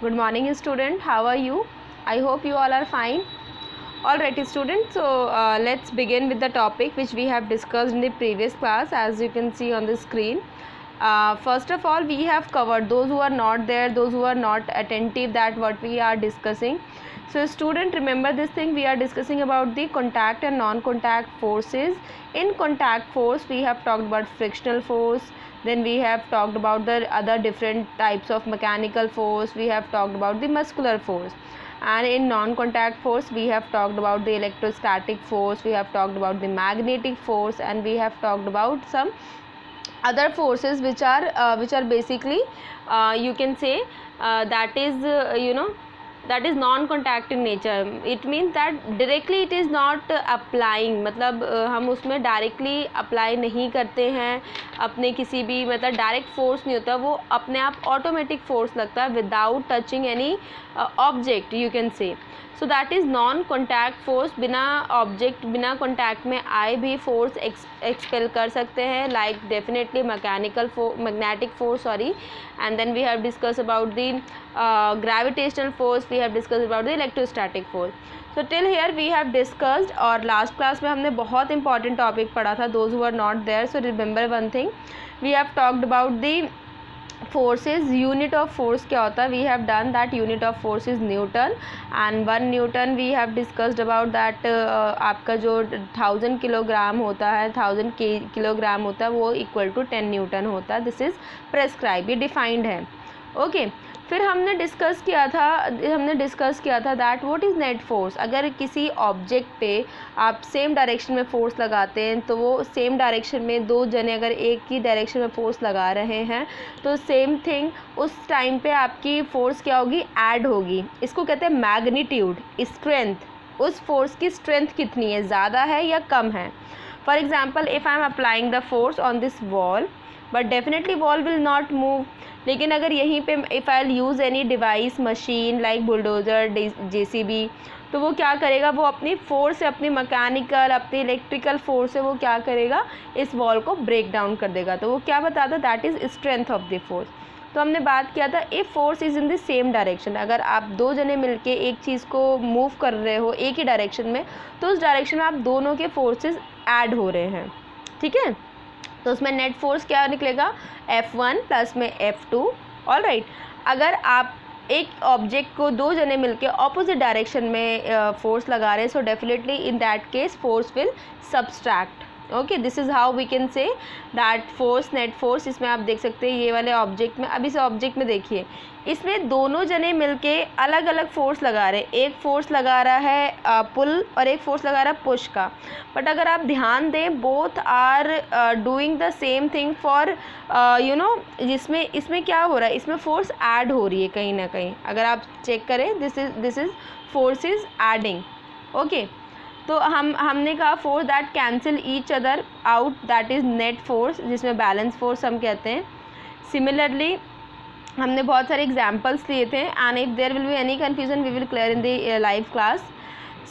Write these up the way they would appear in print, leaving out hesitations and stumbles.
Good morning, student. How are you? I hope you all are fine. Alright, students. So let's begin with the topic which we have discussed in the previous class. As you can see on the screen. First of all, we have covered those who are not there, those who are not attentive, that what we are discussing. So student, remember this thing, we are discussing about the contact and non-contact forces. In contact force, we have talked about frictional force. Then we have talked about the other different types of mechanical force. We have talked about the muscular force. And in non-contact force, we have talked about the electrostatic force. We have talked about the magnetic force, and we have talked about some other forces which are basically you can say that is that is non-contact in nature. It means that directly it is not applying, मतलब हम उसमें directly apply नहीं करते हैं अपने किसी भी, मतलब डायरेक्ट फोर्स नहीं होता, वो अपने आप ऑटोमेटिक फोर्स लगता है without touching any object, you can say. So that is non contact force. बिना ऑब्जेक्ट, बिना कॉन्टैक्ट में आए भी फोर्स एक्सपेल कर सकते हैं, like definitely magnetic force, sorry. And then we have discuss about the gravitational force, we have discuss about the electrostatic force. So till here we have discussed, और last class में हमने बहुत important topic पढ़ा था, those who are not there. So remember one thing, we have talked about the forces. Unit of force क्या होता है? We have done that unit of force is newton, and 1 newton we have discussed about that. आपका जो 1000 kilogram होता है, 1000 kilogram होता है, वो इक्वल टू 10 न्यूटन होता है. दिस इज़ प्रेस्क्राइब, ये डिफाइंड है. ओके. फिर हमने डिस्कस किया था that what is net force. अगर किसी ऑब्जेक्ट पे आप सेम डायरेक्शन में फोर्स लगाते हैं, तो वो सेम डायरेक्शन में दो जने अगर एक ही डायरेक्शन में फोर्स लगा रहे हैं, तो सेम थिंग उस टाइम पे आपकी फोर्स क्या होगी? ऐड होगी. इसको कहते हैं मैग्नीट्यूड, स्ट्रेंथ. उस फोर्स की स्ट्रेंथ कितनी है, ज़्यादा है या कम है. For example, if I am applying the force on this wall, but definitely wall will not move. लेकिन अगर यहीं पे if I use any device, machine like bulldozer, JCB, तो वो क्या करेगा? वो अपनी फोर्स से, अपनी मैकेनिकल, अपनी इलेक्ट्रिकल फोर्स से वो क्या करेगा? इस वॉल को ब्रेक डाउन कर देगा. तो वो क्या बताता? That is strength of the force. तो हमने बात किया था, if force is in the same direction, अगर आप दो जने मिलके एक चीज़ को मूव कर रहे हो एक ही डायरेक्शन में, तो उस डायरेक्शन में आप दोनों के फोर्सेस ऐड हो रहे हैं. ठीक है. तो उसमें नेट फोर्स क्या निकलेगा? F1 प्लस में F2. ऑलराइट. अगर आप एक ऑब्जेक्ट को दो जने मिलके ऑपोजिट डायरेक्शन में फोर्स लगा रहे हैं, so definitely in that case force will subtract. Okay, this is how we can say that force, net force. इसमें आप देख सकते हैं ये वाले ऑब्जेक्ट में, अब इस ऑब्जेक्ट में देखिए, इसमें दोनों जने मिलके अलग अलग फोर्स लगा रहे हैं. एक फोर्स लगा रहा है पुल, और एक फोर्स लगा रहा है पुश का. बट अगर आप ध्यान दें, both are doing the same thing for इसमें क्या हो रहा है? इसमें फोर्स ऐड हो रही है कहीं ना कहीं. अगर आप चेक करें, this is force is adding. Okay. तो हमने कहा force that cancel each other out, that is net force, जिसमें बैलेंस फोर्स हम कहते हैं. सिमिलरली हमने बहुत सारे एग्जाम्पल्स लिए थे, and if there will be any confusion we will clear in the live class.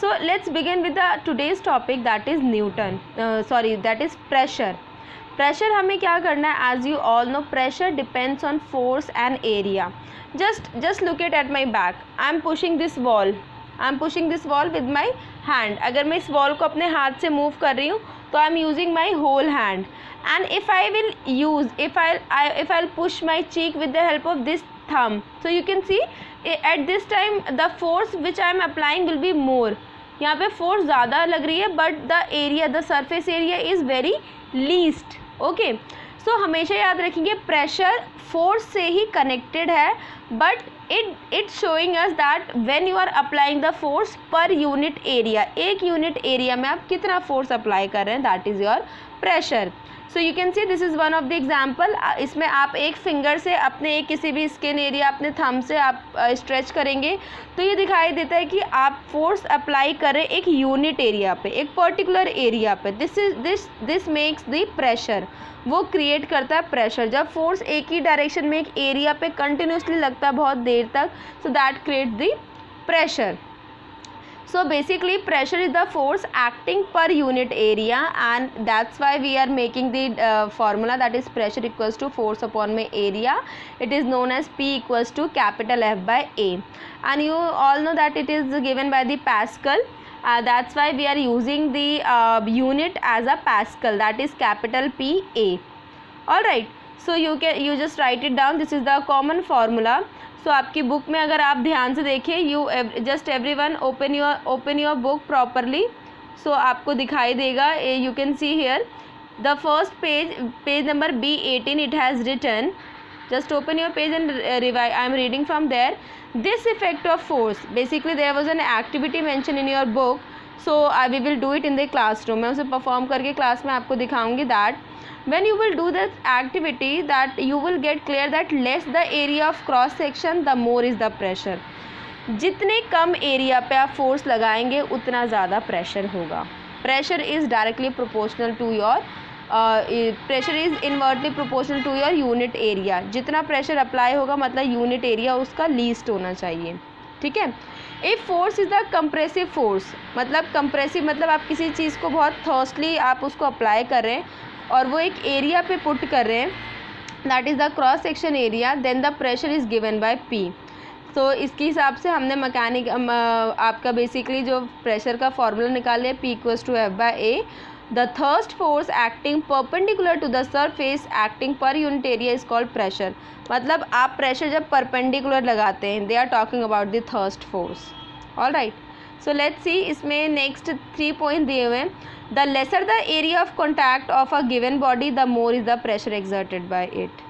So let's begin with the today's topic, that is newton, that is pressure. Pressure हमें क्या करना है? As you all know, pressure depends on force and area. Just look at my back. I am pushing this wall with my hand. अगर मैं इस wall को अपने हाथ से मूव कर रही हूँ, तो I am using my whole hand. And if I'll push my cheek with the help of this thumb, so you can see at this time the force which I am applying will be more. यहाँ पे force ज़्यादा लग रही है, but the surface area is very least. Okay. So हमेशा याद रखेंगे, pressure force से ही कनेक्टेड है, but it showing us that when you are applying the force per unit area, एक यूनिट एरिया में आप कितना फोर्स अप्लाई कर रहे हैं, that is your pressure. So you can see this is one of the example. इसमें आप एक फिंगर से अपने किसी भी स्किन एरिया, अपने थंब से आप स्ट्रेच करेंगे, तो ये दिखाई देता है कि आप फोर्स अप्लाई कर रहे हैं एक यूनिट एरिया पे, एक पर्टिकुलर एरिया पे. This makes the pressure. वो क्रिएट करता है प्रेशर. जब फोर्स एक ही डायरेक्शन में एक एरिया पे कंटिन्यूसली लगता है बहुत देर तक, so that create the pressure. So basically pressure is the force acting per unit area, and that's why we are making the formula, that is pressure equals to force upon my area. It is known as P equals to capital F by A, and you all know that it is given by the Pascal. That's why we are using the unit as a Pascal, that is capital P A. Alright, so you just write it down. This is the common formula. So आपकी book में अगर आप ध्यान से देखें, you just everyone open your book properly. So आपको दिखाई देगा, you can see here the first page number B18 it has written. Just open your page and revise. I am reading from there. This effect of force, basically there was an activity mentioned in your book, so we will do it in the classroom. मैं उसे perform करके class में आपको दिखाऊंगी. that when you will do this activity, that you will get clear that less the area of cross section, the more is the pressure. जितने कम area पे आप force लगाएंगे उतना ज़्यादा प्रेशर होगा. Pressure is directly proportional to your pressure is inversely proportional to your unit area. जितना pressure apply होगा मतलब यूनिट एरिया उसका लीस्ट होना चाहिए. ठीक है. If force is the compressive force, मतलब कंप्रेसिव मतलब आप किसी चीज़ को बहुत थर्स्टली आप उसको अप्लाई कर रहे हैं और वो एक एरिया पे पुट कर रहे हैं, that is the cross section area, then the pressure is given by P. तो इसके हिसाब से हमने मैकेनिक आपका बेसिकली जो प्रेशर का फॉर्मूला निकाल लिया, P equals to F by A. The thrust force acting perpendicular to the surface acting per unit area is called pressure. मतलब आप प्रेशर जब परपेंडिकुलर लगाते हैं, they are talking about the thrust force. Alright, so let's see. इसमें next 3 point दिए हुए हैं. The lesser the area of contact of a given body, the more is the pressure exerted by it.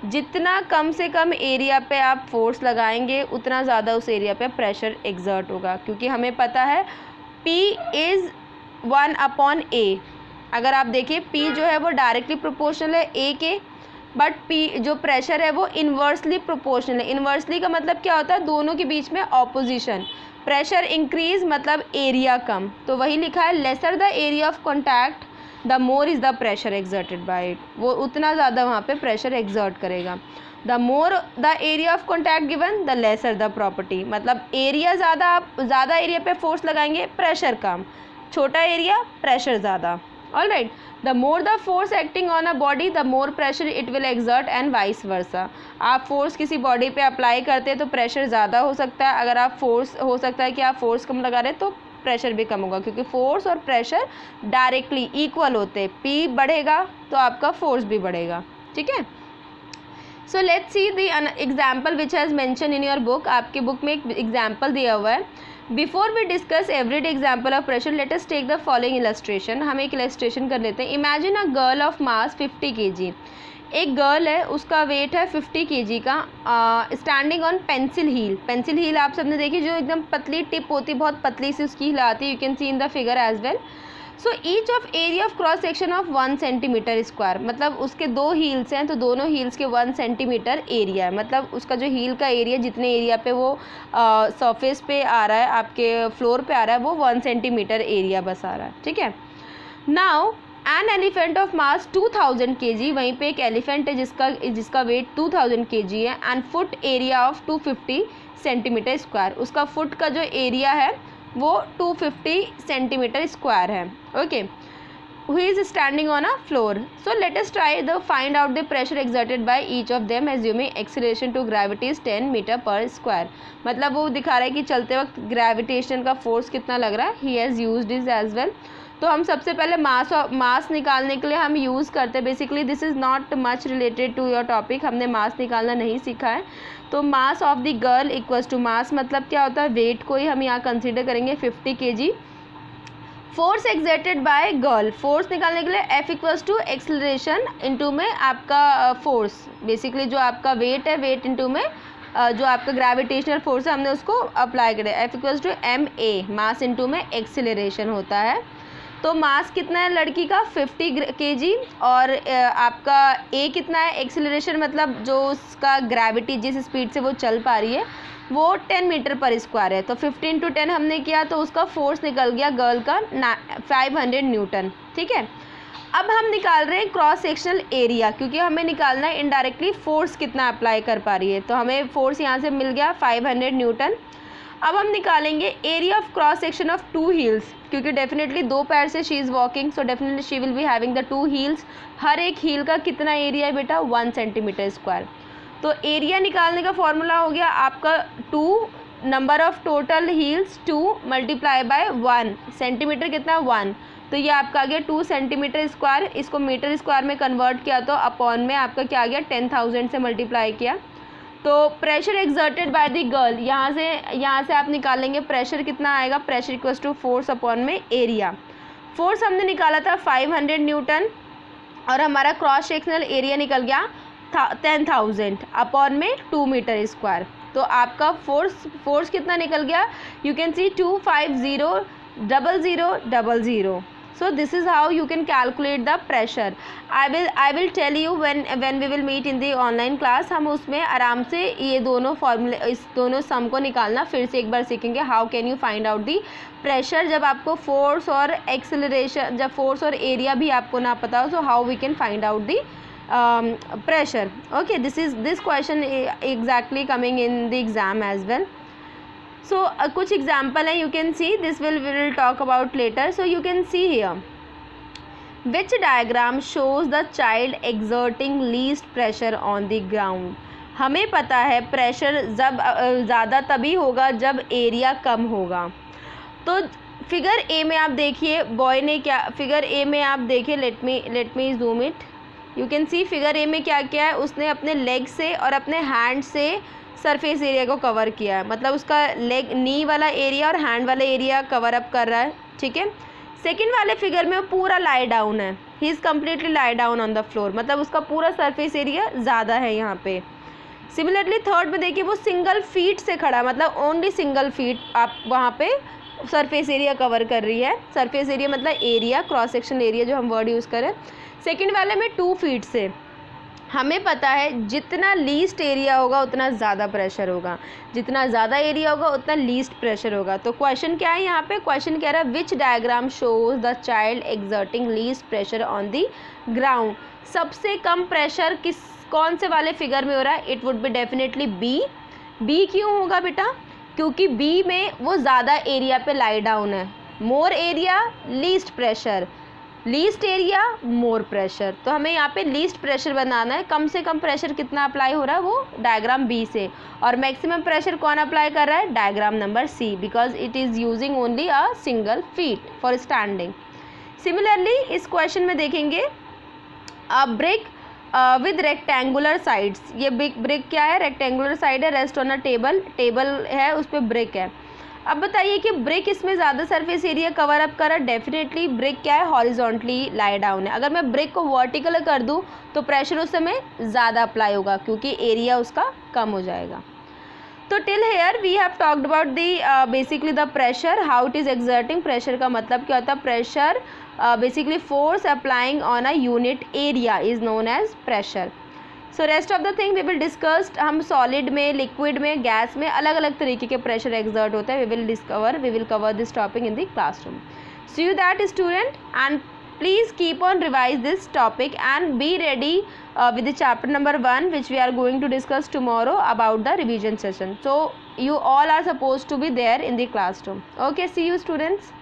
जितना कम से कम area पे आप force लगाएंगे उतना ज़्यादा उस एरिया पे प्रेशर एक्सर्ट होगा, क्योंकि हमें पता है P इज़ 1/A. अगर आप देखिए P जो है वो डायरेक्टली प्रोपोर्शनल है A के, बट P जो प्रेशर है वो इन्वर्सली प्रोपोर्शनल है. इन्वर्सली का मतलब क्या होता है, दोनों के बीच में ऑपोजिशन. प्रेशर इंक्रीज मतलब एरिया कम, तो वही लिखा है laser the area of contact the more is the pressure exerted by it. वो उतना ज़्यादा वहाँ पे प्रेशर एक्सर्ट करेगा. The more the area of contact given, the lesser the property. मतलब एरिया ज़्यादा, आप ज़्यादा एरिया पे फोर्स लगाएंगे, प्रेशर कम. छोटा एरिया, प्रेशर ज़्यादा. Alright, the more the force acting on a body, the more pressure it will exert and vice versa. आप force किसी बॉडी पे अप्लाई करते हैं तो प्रेशर ज़्यादा हो सकता है. अगर आप फोर्स, हो सकता है कि आप फोर्स कम लगा रहे हैं तो प्रेशर भी कम होगा, क्योंकि फोर्स और प्रेशर डायरेक्टली इक्वल होते हैं. P बढ़ेगा तो आपका फोर्स भी बढ़ेगा. ठीक है. So let's see the example which has mention in your book. आपकी बुक में एक एग्जाम्पल दिया हुआ है. Before we discuss everyday example of pressure, let us take the following illustration. हम एक इलस्ट्रेशन कर लेते हैं. Imagine a girl of mass 50 kg. एक गर्ल है, उसका वेट है 50 kg का, standing on pencil heel. Pencil heel आप सबने देखी, जो एकदम पतली टिप होती है, बहुत पतली सी उसकी हील आती है. You can see in the figure as well. So each of area of cross section of 1 centimetre square. मतलब उसके 2 हील्स हैं तो दोनों हील्स के 1 सेंटीमीटर एरिया है. मतलब उसका जो हील का एरिया, जितने एरिया पे वो सरफेस पे आ रहा है, आपके फ्लोर पे आ रहा है, वो 1 सेंटीमीटर एरिया बस आ रहा है. ठीक है. Now an elephant of mass 2000 kg. वहीं पे एक एलिफेंट है जिसका वेट 2000 kg है, and foot area of 250 centimetre square. उसका फुट का जो एरिया है वो 250 सेंटीमीटर स्क्वायर है. Okay. Who is standing on a floor. So let us try the find out the pressure exerted by each of them assuming acceleration to gravity is 10 metre per square. मतलब वो दिखा रहा है कि चलते वक्त gravitation का फोर्स कितना लग रहा है. He has used is as well. तो हम सबसे पहले मास निकालने के लिए हम यूज़ करते हैं. Basically this is not much related to your topic. हमने मास निकालना नहीं सीखा है. तो mass of the girl equals to, mass मतलब क्या होता है, वेट को ही हम यहाँ कंसीडर करेंगे 50 kg. Force exerted by girl, force निकालने के लिए F equals to acceleration into में आपका फोर्स. बेसिकली जो आपका वेट है, वेट इंटू में जो आपका ग्रेविटेशनल फोर्स है, हमने उसको अप्लाई करें. F equals to MA, mass into में एक्सेलरेशन होता है. तो मास कितना है लड़की का 50 kg, और आपका A कितना है, एक्सेलरेशन मतलब जो उसका ग्रेविटी जिस स्पीड से वो चल पा रही है वो 10 मीटर पर स्क्वायर है. तो 50 × 10 हमने किया तो उसका फोर्स निकल गया गर्ल का 500 न्यूटन. ठीक है. अब हम निकाल रहे हैं क्रॉस सेक्शनल एरिया, क्योंकि हमें निकालना है इनडायरेक्टली फोर्स कितना अप्लाई कर पा रही है. तो हमें फोर्स यहाँ से मिल गया 500 न्यूटन. अब हम निकालेंगे area of cross section of two heels, क्योंकि डेफिनेटली दो पैर से she is walking, so definitely she will be having the two heels. हर एक हील का कितना एरिया है बेटा, 1 सेंटीमीटर स्क्वायर। तो एरिया निकालने का फॉर्मूला हो गया आपका 2 number of total heels 2 multiply by 1 centimetre कितना 1, तो ये आपका आ गया 2 सेंटीमीटर स्क्वायर। इसको मीटर स्क्वायर में कन्वर्ट किया तो अपॉन में आपका क्या आ गया 10,000 से मल्टीप्लाई किया। तो pressure exerted by the girl, यहाँ से आप निकालेंगे प्रेशर कितना आएगा, pressure equals to force upon में एरिया। फोर्स हमने निकाला था 500 न्यूटन और हमारा क्रॉस सेक्शनल एरिया निकल गया 10,000 अपॉन में 2 मीटर स्क्वायर। तो आपका फोर्स कितना निकल गया, you can C 250,000,000। So this is how you can calculate the pressure. I will tell you when we will meet in the online class. हम उसमें आराम से ये दोनों फॉर्मूले, इस दोनों सम को निकालना फिर से एक बार सीखेंगे। How can you find out the pressure, जब आपको फोर्स और एक्सेलरेशन, जब फोर्स और एरिया भी आपको ना पता हो, so how we can find out the pressure. Okay, this question exactly coming in the exam as well. So कुछ एग्जाम्पल है, you can see this we will talk about later. So you can see here, which diagram shows the child exerting least pressure on the ground. हमें पता है pressure जब ज़्यादा तभी होगा जब एरिया कम होगा। तो फिगर ए में आप देखिए बॉय ने क्या, फिगर ए में आप देखिए, let me zoom it. You can C figure A में क्या किया है, उसने अपने लेग से और अपने हैंड से सरफेस एरिया को कवर किया है, मतलब उसका लेग नी वाला एरिया और हैंड वाला एरिया कवर अप कर रहा है, ठीक है। सेकंड वाले फिगर में वो पूरा लाई डाउन है, he is completely lie down on the floor, मतलब उसका पूरा सरफेस एरिया ज़्यादा है यहाँ पे। सिमिलरली थर्ड में देखिए वो सिंगल फीट से खड़ा, मतलब ओनली सिंगल फीट आप वहाँ पे सरफेस एरिया कवर कर रही है। सरफेस एरिया मतलब एरिया, क्रॉस सेक्शन एरिया जो हम वर्ड यूज़ करें। सेकंड वाले में 2 फीट से, हमें पता है जितना लीस्ट एरिया होगा उतना ज़्यादा प्रेशर होगा, जितना ज़्यादा एरिया होगा उतना लीस्ट प्रेशर होगा। तो क्वेश्चन क्या है यहाँ पे, क्वेश्चन कह रहा है which diagram shows the child exerting least pressure on the ground. सबसे कम प्रेशर कौन से वाले फिगर में हो रहा है, it would be definitely B. B क्यों होगा बेटा, क्योंकि बी में वो ज़्यादा एरिया पे लाई डाउन है, more area least pressure, least area more pressure. तो हमें यहाँ पे लीस्ट प्रेशर बनाना है, कम से कम प्रेशर कितना अप्लाई हो रहा है वो डायग्राम बी से, और मैक्सिमम प्रेशर कौन अप्लाई कर रहा है, diagram number C, because it is using only a single feet for standing. Similarly इस क्वेश्चन में देखेंगे अ ब्रिक विद रेक्टेंगुलर साइड्स। ये ब्रिक क्या है, रेक्टेंगुलर साइड है, रेस्ट ऑन अ टेबल है, उस पर ब्रिक है। अब बताइए कि ब्रिक इसमें ज़्यादा सरफेस एरिया कवर अप कर रहा है, डेफिनेटली ब्रिक क्या है, हॉरिजॉन्टली लाई डाउन है। अगर मैं ब्रिक को वर्टिकल कर दूं तो प्रेशर उस समय ज़्यादा अप्लाई होगा क्योंकि एरिया उसका कम हो जाएगा। तो till here we have talked about the basically the pressure, how it is exerting. Pressure का मतलब क्या होता है, pressure basically force applying on a unit area is known as pressure. So rest of the thing we will discuss, हम solid में, liquid में, gas में अलग अलग तरीके के प्रेशर एक्सर्ट होते हैं। We will cover this topic in the classroom. See you that student, and please keep on revise this topic and be ready with the chapter number 1 which we are going to discuss tomorrow about the revision session. So you all are supposed to be there in the classroom. Okay, see you students.